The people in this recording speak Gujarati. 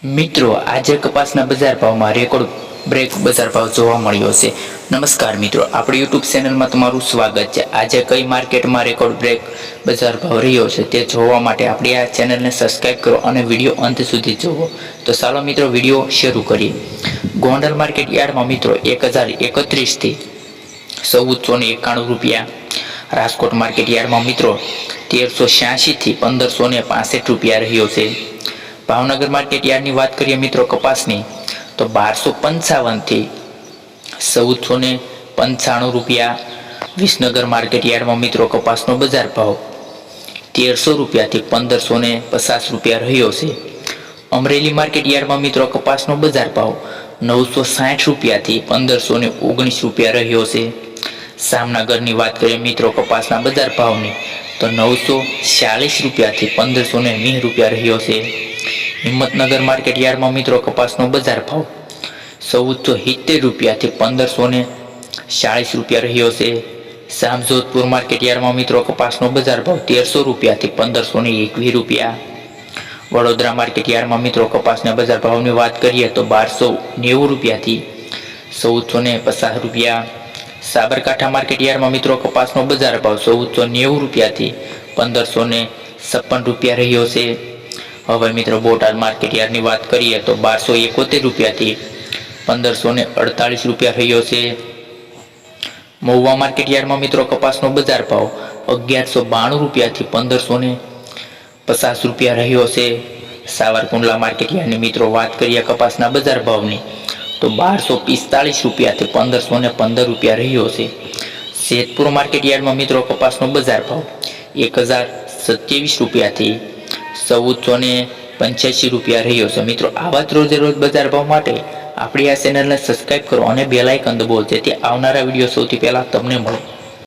મિત્રો આજે કપાસના બજાર ભાવમાં રેકોર્ડ બ્રેક બજાર ભાવ જોવા મળ્યો છે। નમસ્કાર મિત્રો, આપણી યુટ્યુબ ચેનલમાં તમારું સ્વાગત છે। આજે કઈ માર્કેટમાં રેકોર્ડ બ્રેક બજાર ભાવ રહ્યો છે તે જોવા માટે આપણી આ ચેનલને સબસ્ક્રાઇબ કરો અને વિડીયો અંત સુધી જુઓ। તો ચાલો મિત્રો વિડીયો શરૂ કરીએ। ગોંડલ માર્કેટ યાર્ડમાં મિત્રો 1031 થી 1491 રૂપિયા। રાજકોટ માર્કેટ યાર્ડમાં મિત્રો 1386 થી 1565 રૂપિયા રહ્યો છે। ભાવનગર માર્કેટ યાર્ડની વાત કરીએ મિત્રો કપાસની તો 1255 થી 1495 રૂપિયા। વિસનગર માર્કેટ યાર્ડમાં મિત્રો કપાસનો બજાર ભાવ 1300 રૂપિયાથી 1550 રૂપિયા રહ્યો છે। અમરેલી માર્કેટ યાર્ડમાં મિત્રો કપાસનો બજાર ભાવ 960 રૂપિયાથી 1519 રૂપિયા રહ્યો છે। જામનગરની વાત કરીએ મિત્રો કપાસના બજાર ભાવની તો 940 રૂપિયાથી 1520 રૂપિયા રહ્યો છે। હિંમતનગર માર્કેટ યાર્ડમાં મિત્રો કપાસનો બજાર ભાવ 1470 રૂપિયાથી 1540 રૂપિયા રહ્યો છે। જામજોધપુર માર્કેટ યાર્ડમાં મિત્રો કપાસનો બજાર ભાવ 1300 રૂપિયાથી 1521 રૂપિયા। વડોદરા માર્કેટ યાર્ડમાં મિત્રો કપાસના બજાર ભાવની વાત કરીએ તો 1290 રૂપિયાથી 1450 રૂપિયા। સાબરકાંઠા માર્કેટ યાર્ડમાં મિત્રો કપાસનો બજાર ભાવ 1490 રૂપિયાથી 1556 રૂપિયા રહ્યો છે। હવે મિત્રો બોટાદ માર્કેટ યાર્ડની વાત કરીએ તો 1271 રૂપિયાથી 1548 રૂપિયા રહ્યો છે। મહુવા માર્કેટ યાર્ડમાં મિત્રો કપાસનો બજાર ભાવ 1192 રૂપિયાથી 1550 રૂપિયા રહ્યો છે। સાવરકુંડલા માર્કેટ યાર્ડની મિત્રો વાત કરીએ કપાસના બજાર ભાવની તો 1245 રૂપિયાથી 1515 રૂપિયા રહ્યો છે। જેતપુર માર્કેટ યાર્ડમાં મિત્રો કપાસનો બજાર ભાવ 1027 રૂપિયાથી 1485 રૂપિયા રહ્યો છે। મિત્રો આવા જ રોજે રોજ બજાર ભાવ માટે આપણી આ ચેનલને સબસ્ક્રાઇબ કરો અને બેલ આઇકન દબાવો જેથી આવનારા વિડીયો સૌથી પહેલા તમને મળે।